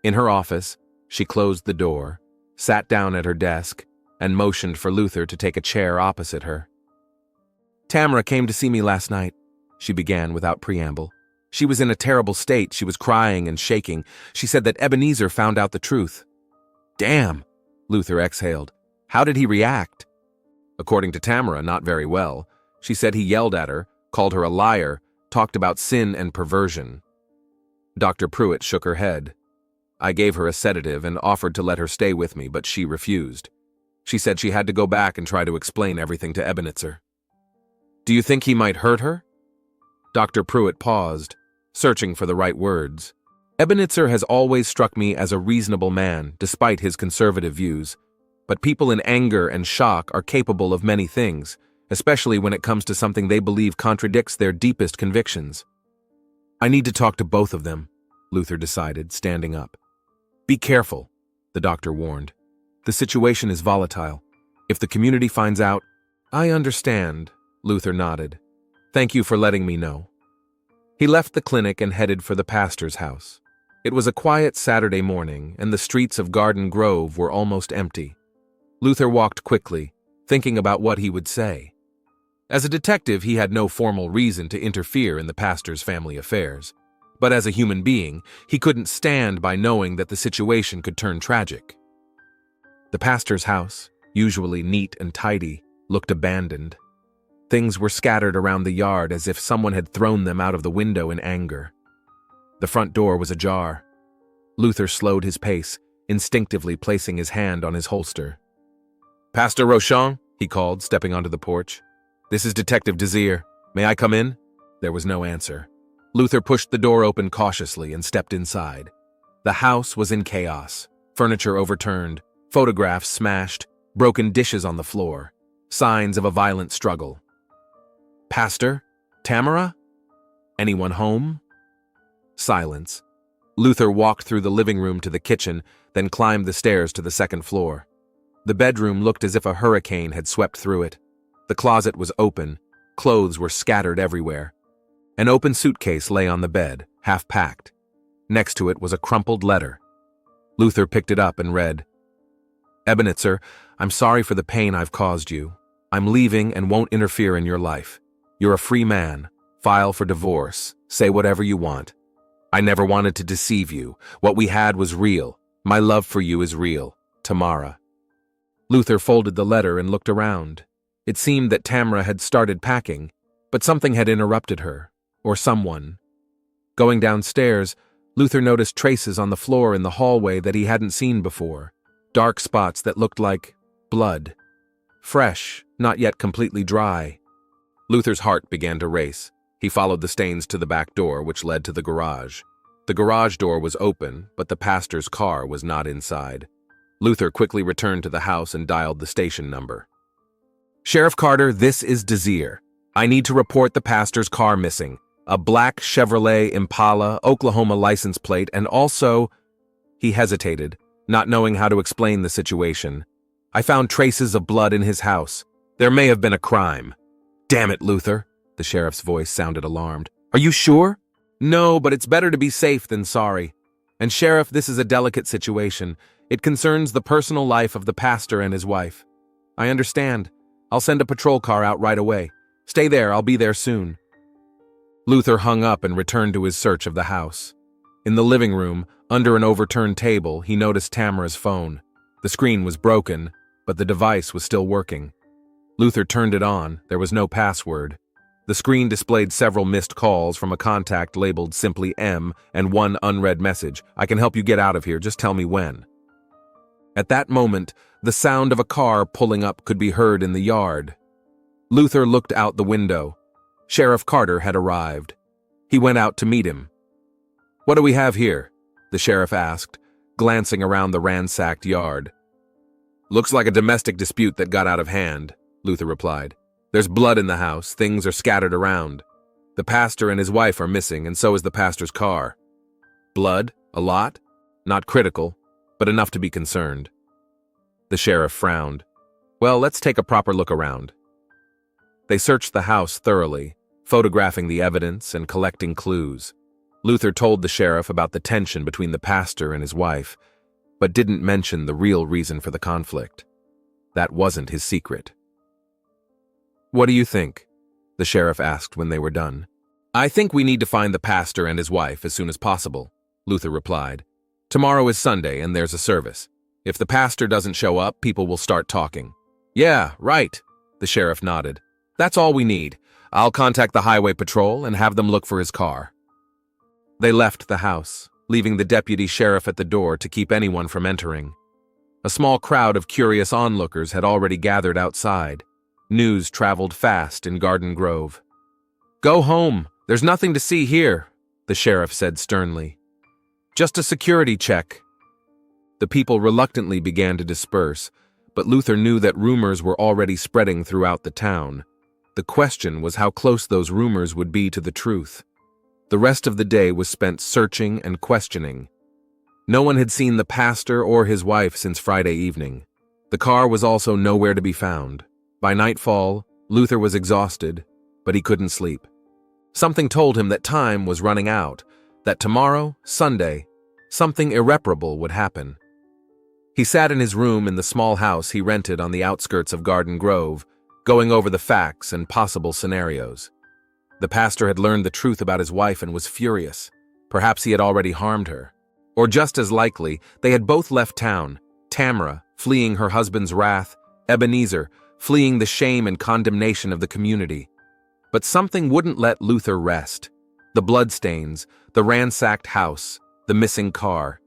A: In her office, she closed the door, sat down at her desk, and motioned for Luther to take a chair opposite her. "Tamara came to see me last night," she began without preamble. "She was in a terrible state. She was crying and shaking. She said that Ebenezer found out the truth." "Damn," Luther exhaled. "How did he react?" According to Tamara, not very well. She said he yelled at her, called her a liar, talked about sin and perversion. Dr. Pruitt shook her head. I gave her a sedative and offered to let her stay with me, but she refused. She said she had to go back and try to explain everything to Ebenezer. Do you think he might hurt her? Dr. Pruitt paused, searching for the right words. Ebenezer has always struck me as a reasonable man, despite his conservative views. But people in anger and shock are capable of many things, especially when it comes to something they believe contradicts their deepest convictions. I need to talk to both of them, Luther decided, standing up. Be careful, the doctor warned. The situation is volatile. If the community finds out— I understand, Luther nodded. Thank you for letting me know. He left the clinic and headed for the pastor's house. It was a quiet Saturday morning, and the streets of Garden Grove were almost empty. Luther walked quickly, thinking about what he would say. As a detective, he had no formal reason to interfere in the pastor's family affairs. But as a human being, he couldn't stand by knowing that the situation could turn tragic. The pastor's house, usually neat and tidy, looked abandoned. Things were scattered around the yard as if someone had thrown them out of the window in anger. The front door was ajar. Luther slowed his pace, instinctively placing his hand on his holster. Pastor Rochon, he called, stepping onto the porch. This is Detective Desir. May I come in? There was no answer. Luther pushed the door open cautiously and stepped inside. The house was in chaos. Furniture overturned, photographs smashed, broken dishes on the floor. Signs of a violent struggle. Pastor? Tamara? Anyone home? Silence. Luther walked through the living room to the kitchen, then climbed the stairs to the second floor. The bedroom looked as if a hurricane had swept through it. The closet was open. Clothes were scattered everywhere. An open suitcase lay on the bed, half-packed. Next to it was a crumpled letter. Luther picked it up and read, Ebenezer, I'm sorry for the pain I've caused you. I'm leaving and won't interfere in your life. You're a free man. File for divorce. Say whatever you want. I never wanted to deceive you. What we had was real. My love for you is real. Tamara. Luther folded the letter and looked around. It seemed that Tamara had started packing, but something had interrupted her, or someone. Going downstairs, Luther noticed traces on the floor in the hallway that he hadn't seen before. Dark spots that looked like blood. Fresh, not yet completely dry. Luther's heart began to race. He followed the stains to the back door, which led to the garage. The garage door was open, but the pastor's car was not inside. Luther quickly returned to the house and dialed the station number. Sheriff Carter, this is Desir. I need to report the pastor's car missing. A black Chevrolet Impala, Oklahoma license plate, and also— He hesitated, not knowing how to explain the situation. I found traces of blood in his house. There may have been a crime. Damn it, Luther. The sheriff's voice sounded alarmed. Are you sure? No, but it's better to be safe than sorry. And Sheriff, this is a delicate situation. It concerns the personal life of the pastor and his wife. I understand. I'll send a patrol car out right away. Stay there, I'll be there soon. Luther hung up and returned to his search of the house. In the living room, under an overturned table, he noticed Tamara's phone. The screen was broken, but the device was still working. Luther turned it on. There was no password. The screen displayed several missed calls from a contact labeled simply M and one unread message. I can help you get out of here, just tell me when. At that moment, the sound of a car pulling up could be heard in the yard. Luther looked out the window. Sheriff Carter had arrived. He went out to meet him. What do we have here? The sheriff asked, glancing around the ransacked yard. Looks like a domestic dispute that got out of hand, Luther replied. There's blood in the house, things are scattered around. The pastor and his wife are missing, and so is the pastor's car. Blood? A lot? Not critical, but enough to be concerned. The sheriff frowned. Well, let's take a proper look around. They searched the house thoroughly, photographing the evidence and collecting clues. Luther told the sheriff about the tension between the pastor and his wife, but didn't mention the real reason for the conflict. That wasn't his secret. What do you think? The sheriff asked when they were done. I think we need to find the pastor and his wife as soon as possible, Luther replied. Tomorrow is Sunday and there's a service. If the pastor doesn't show up, people will start talking. Yeah, right, the sheriff nodded. That's all we need. I'll contact the highway patrol and have them look for his car. They left the house. leaving the deputy sheriff at the door to keep anyone from entering. A small crowd of curious onlookers had already gathered outside. News traveled fast in Garden Grove. "Go home. There's nothing to see here," the sheriff said sternly. "Just a security check." The people reluctantly began to disperse, but Luther knew that rumors were already spreading throughout the town. The question was how close those rumors would be to the truth. The rest of the day was spent searching and questioning. No one had seen the pastor or his wife since Friday evening. The car was also nowhere to be found. By nightfall, Luther was exhausted, but he couldn't sleep. Something told him that time was running out, that tomorrow, Sunday, something irreparable would happen. He sat in his room in the small house he rented on the outskirts of Garden Grove, going over the facts and possible scenarios. The pastor had learned the truth about his wife and was furious. Perhaps he had already harmed her. Or just as likely, they had both left town, Tamara fleeing her husband's wrath, Ebenezer fleeing the shame and condemnation of the community. But something wouldn't let Luther rest. The bloodstains, the ransacked house, the missing car.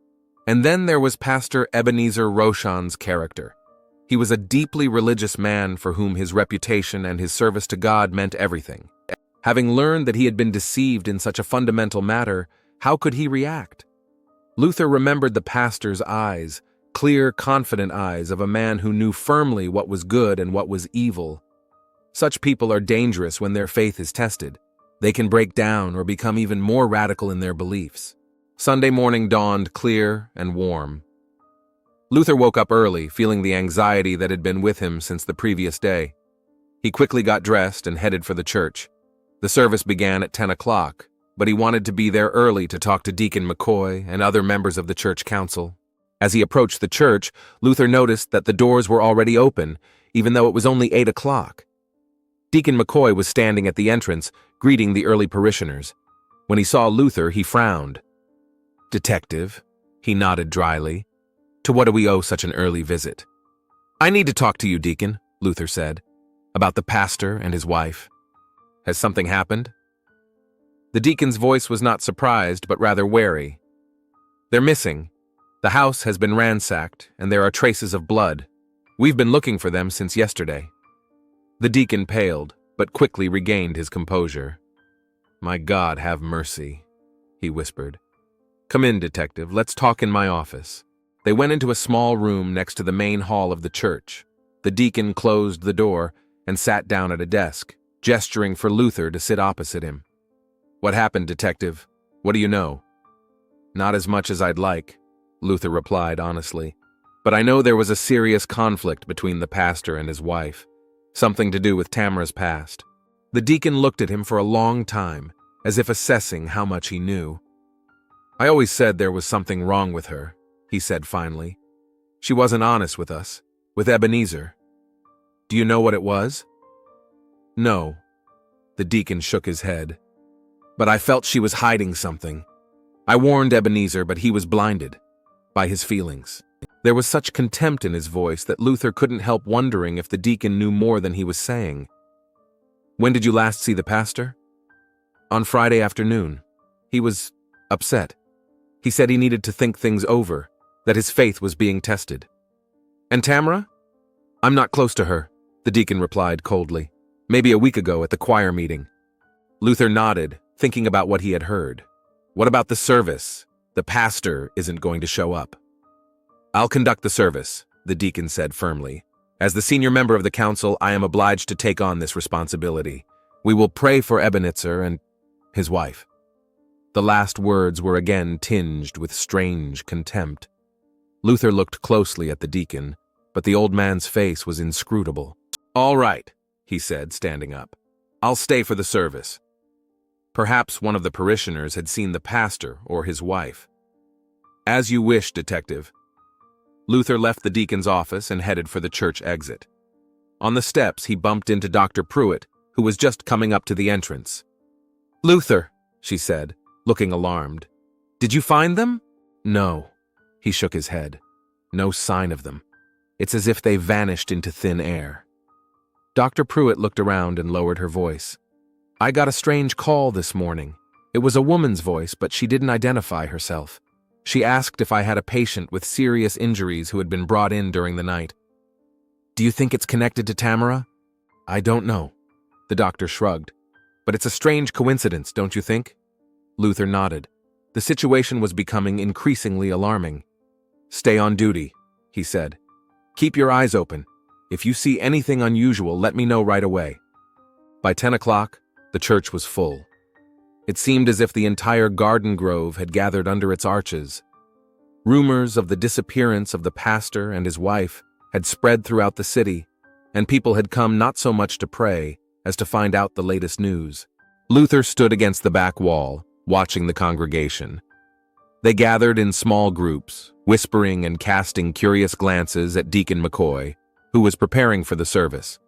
A: And then there was Pastor Ebenezer Rochon's character. He was a deeply religious man for whom his reputation and his service to God meant everything. Having learned that he had been deceived in such a fundamental matter, how could he react? Luther remembered the pastor's eyes, clear, confident eyes of a man who knew firmly what was good and what was evil. Such people are dangerous when their faith is tested. They can break down or become even more radical in their beliefs. Sunday morning dawned clear and warm. Luther woke up early, feeling the anxiety that had been with him since the previous day. He quickly got dressed and headed for the church. The service began at 10 o'clock, but he wanted to be there early to talk to Deacon McCoy and other members of the church council. As he approached the church, Luther noticed that the doors were already open, even though it was only 8 o'clock. Deacon McCoy was standing at the entrance, greeting the early parishioners. When he saw Luther, he frowned. "Detective," he nodded dryly. "To what do we owe such an early visit?" "I need to talk to you, Deacon," Luther said, "about the pastor and his wife. Has something happened?" The deacon's voice was not surprised, but rather wary. "They're missing. The house has been ransacked, and there are traces of blood. We've been looking for them since yesterday." The deacon paled, but quickly regained his composure. "My God, have mercy," he whispered. "Come in, detective. Let's talk in my office." They went into a small room next to the main hall of the church. The deacon closed the door and sat down at a desk, gesturing for Luther to sit opposite him. "What happened, detective? What do you know?" "Not as much as I'd like," Luther replied honestly. "But I know there was a serious conflict between the pastor and his wife, something to do with Tamara's past." The deacon looked at him for a long time, as if assessing how much he knew. "I always said there was something wrong with her," he said finally. "She wasn't honest with us, with Ebenezer. Do you know what it was?" "No." The deacon shook his head. "But I felt she was hiding something. I warned Ebenezer, but he was blinded by his feelings." There was such contempt in his voice that Luther couldn't help wondering if the deacon knew more than he was saying. "When did you last see the pastor?" "On Friday afternoon. He was upset. He said he needed to think things over, that his faith was being tested." "And Tamara?" "I'm not close to her," the deacon replied coldly. "Maybe a week ago at the choir meeting." Luther nodded, thinking about what he had heard. "What about the service? The pastor isn't going to show up." "I'll conduct the service," the deacon said firmly. "As the senior member of the council, I am obliged to take on this responsibility. We will pray for Ebenezer and his wife." The last words were again tinged with strange contempt. Luther looked closely at the deacon, but the old man's face was inscrutable. "All right," he said, standing up. "I'll stay for the service." Perhaps one of the parishioners had seen the pastor or his wife. "As you wish, detective." Luther left the deacon's office and headed for the church exit. On the steps, he bumped into Dr. Pruitt, who was just coming up to the entrance. "Luther," she said, looking alarmed. "Did you find them?" "No." He shook his head. "No sign of them. It's as if they vanished into thin air." Dr. Pruitt looked around and lowered her voice. "I got a strange call this morning. It was a woman's voice, but she didn't identify herself. She asked if I had a patient with serious injuries who had been brought in during the night. Do you think it's connected to Tamara? I don't know. The doctor shrugged. But it's a strange coincidence, don't you think? Luther nodded. The situation was becoming increasingly alarming. Stay on duty, he said. Keep your eyes open. If you see anything unusual, let me know right away. By 10 o'clock, the church was full. It seemed as if the entire garden grove had gathered under its arches. Rumors of the disappearance of the pastor and his wife had spread throughout the city, and people had come not so much to pray as to find out the latest news. Luther stood against the back wall, watching the congregation. They gathered in small groups, whispering and casting curious glances at Deacon McCoy, who was preparing for the service.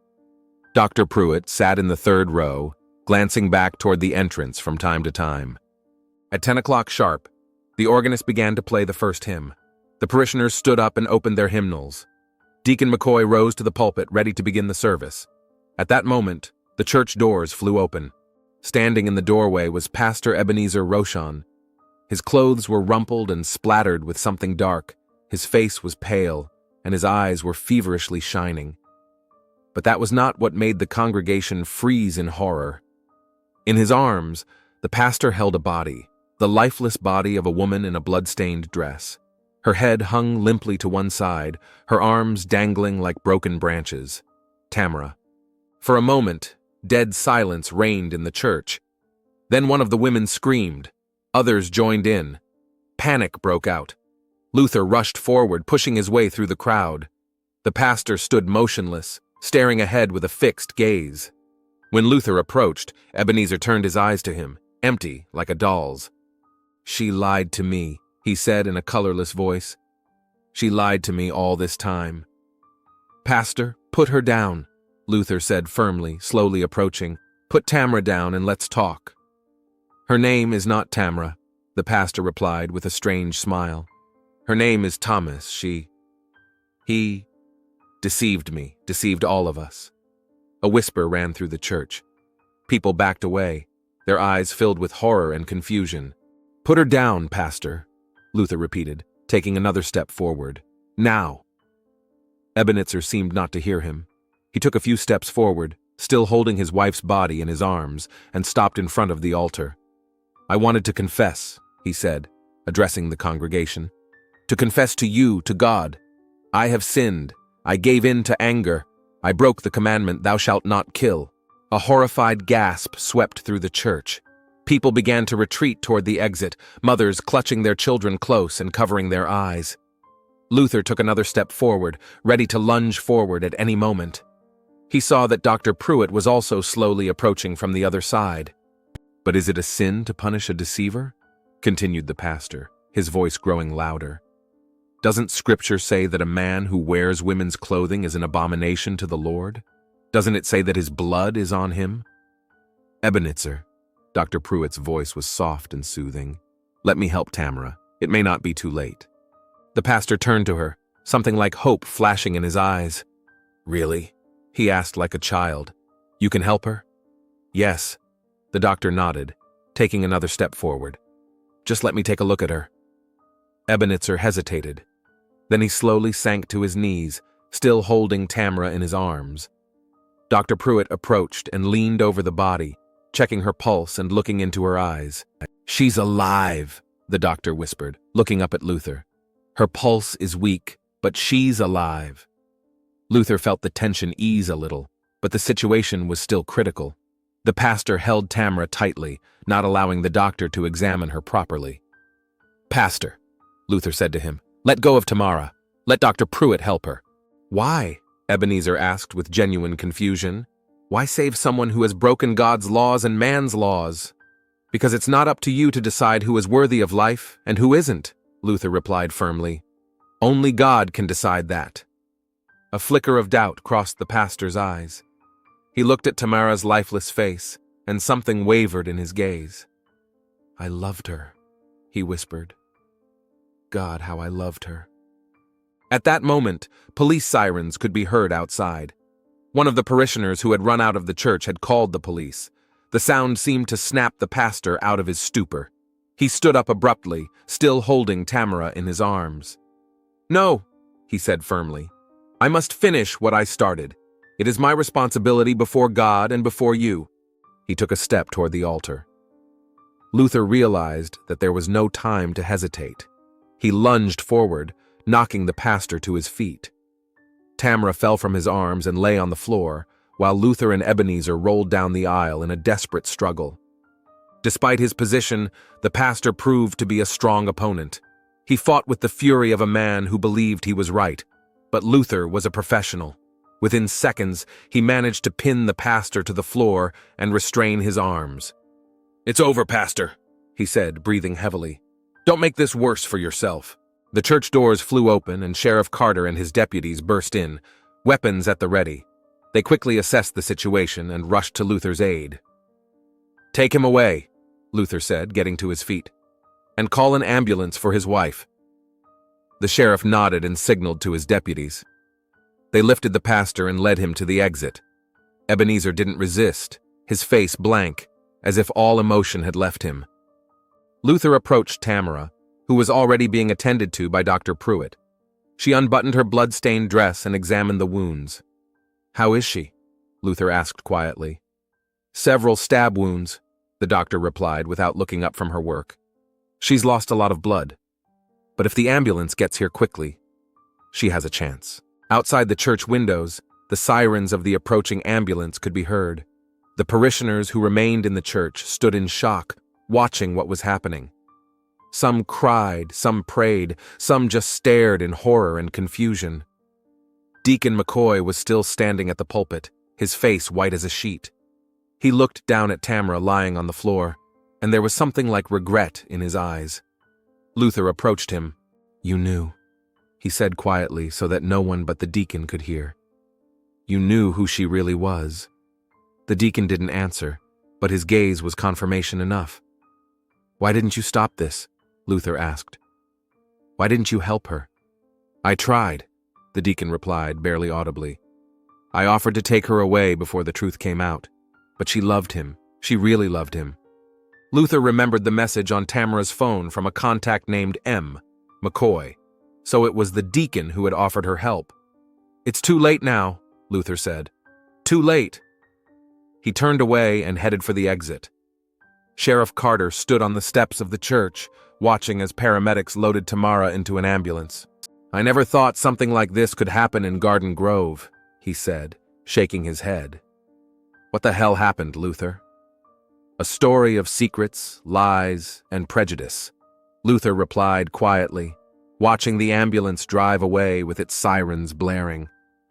A: Dr. Pruitt sat in the third row, glancing back toward the entrance from time to time. At 10 o'clock sharp, the organist began to play the first hymn. The parishioners stood up and opened their hymnals. Deacon McCoy rose to the pulpit, ready to begin the service. At that moment, the church doors flew open. Standing in the doorway was Pastor Ebenezer Rochon. His clothes were rumpled and splattered with something dark, his face was pale, and his eyes were feverishly shining. But that was not what made the congregation freeze in horror. In his arms, the pastor held a body, the lifeless body of a woman in a blood-stained dress. Her head hung limply to one side, her arms dangling like broken branches. Tamara. For a moment, dead silence reigned in the church. Then one of the women screamed. Others joined in. Panic broke out. Luther rushed forward, pushing his way through the crowd. The pastor stood motionless, staring ahead with a fixed gaze. When Luther approached, Ebenezer turned his eyes to him, empty, like a doll's. She lied to me, he said in a colorless voice. She lied to me all this time. Pastor, put her down, Luther said firmly, slowly approaching. Put Tamara down and let's talk. Her name is not Tamara, the pastor replied with a strange smile. Her name is Thomas. He deceived me, deceived all of us. A whisper ran through the church. People backed away, their eyes filled with horror and confusion. Put her down, Pastor, Luther repeated, taking another step forward. Now. Ebenezer seemed not to hear him. He took a few steps forward, still holding his wife's body in his arms, and stopped in front of the altar. I wanted to confess, he said, addressing the congregation. To confess to you, to God. I have sinned. I gave in to anger. I broke the commandment, thou shalt not kill. A horrified gasp swept through the church. People began to retreat toward the exit, mothers clutching their children close and covering their eyes. Luther took another step forward, ready to lunge forward at any moment. He saw that Dr. Pruitt was also slowly approaching from the other side. But is it a sin to punish a deceiver? Continued the pastor, his voice growing louder. Doesn't Scripture say that a man who wears women's clothing is an abomination to the Lord? Doesn't it say that his blood is on him? Ebenezer, Dr. Pruitt's voice was soft and soothing. Let me help Tamara. It may not be too late. The pastor turned to her, something like hope flashing in his eyes. Really? He asked like a child. You can help her? Yes. The doctor nodded, taking another step forward. Just let me take a look at her. Ebenezer hesitated. Then he slowly sank to his knees, still holding Tamara in his arms. Dr. Pruitt approached and leaned over the body, checking her pulse and looking into her eyes. She's alive, the doctor whispered, looking up at Luther. Her pulse is weak, but she's alive. Luther felt the tension ease a little, but the situation was still critical. The pastor held Tamara tightly, not allowing the doctor to examine her properly. Pastor, Luther said to him, let go of Tamara. Let Dr. Pruitt help her. Why? Ebenezer asked with genuine confusion. Why save someone who has broken God's laws and man's laws? Because it's not up to you to decide who is worthy of life and who isn't, Luther replied firmly. Only God can decide that. A flicker of doubt crossed the pastor's eyes. He looked at Tamara's lifeless face, and something wavered in his gaze. I loved her, he whispered. God, how I loved her. At that moment, police sirens could be heard outside. One of the parishioners who had run out of the church had called the police. The sound seemed to snap the pastor out of his stupor. He stood up abruptly, still holding Tamara in his arms. "No," he said firmly. "I must finish what I started. It is my responsibility before God and before you." He took a step toward the altar. Luther realized that there was no time to hesitate. He lunged forward, knocking the pastor to his feet. Tamara fell from his arms and lay on the floor, while Luther and Ebenezer rolled down the aisle in a desperate struggle. Despite his position, the pastor proved to be a strong opponent. He fought with the fury of a man who believed he was right, but Luther was a professional. Within seconds, he managed to pin the pastor to the floor and restrain his arms. "It's over, Pastor," he said, breathing heavily. "Don't make this worse for yourself." The church doors flew open and Sheriff Carter and his deputies burst in, weapons at the ready. They quickly assessed the situation and rushed to Luther's aid. "Take him away," Luther said, getting to his feet, "and call an ambulance for his wife." The sheriff nodded and signaled to his deputies. They lifted the pastor and led him to the exit. Ebenezer didn't resist, his face blank, as if all emotion had left him. Luther approached Tamara, who was already being attended to by Dr. Pruitt. She unbuttoned her blood-stained dress and examined the wounds. "How is she?" Luther asked quietly. "Several stab wounds," the doctor replied without looking up from her work. "She's lost a lot of blood. But if the ambulance gets here quickly, she has a chance." Outside the church windows, the sirens of the approaching ambulance could be heard. The parishioners who remained in the church stood in shock, watching what was happening. Some cried, some prayed, some just stared in horror and confusion. Deacon McCoy was still standing at the pulpit, his face white as a sheet. He looked down at Tamara lying on the floor, and there was something like regret in his eyes. Luther approached him. "You knew," he said quietly so that no one but the deacon could hear. "You knew who she really was." The deacon didn't answer, but his gaze was confirmation enough. "Why didn't you stop this?" Luther asked. "Why didn't you help her?" "I tried," the deacon replied, barely audibly. "I offered to take her away before the truth came out, but she loved him. She really loved him." Luther remembered the message on Tamara's phone from a contact named M. McCoy, so it was the deacon who had offered her help. "It's too late now," Luther said. "Too late." He turned away and headed for the exit. Sheriff Carter stood on the steps of the church, watching as paramedics loaded Tamara into an ambulance. "I never thought something like this could happen in Garden Grove," he said, shaking his head. "What the hell happened, Luther?" "A story of secrets, lies, and prejudice," Luther replied quietly, watching the ambulance drive away with its sirens blaring.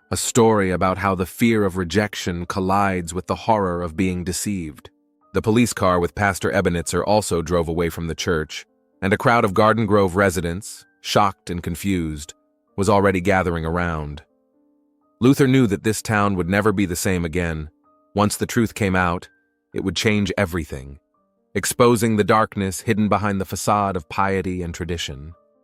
A: "A story about how the fear of rejection collides with the horror of being deceived." The police car with Pastor Ebenezer also drove away from the church, and a crowd of Garden Grove residents, shocked and confused, was already gathering around. Luther knew that this town would never be the same again. Once the truth came out, it would change everything, exposing the darkness hidden behind the facade of piety and tradition.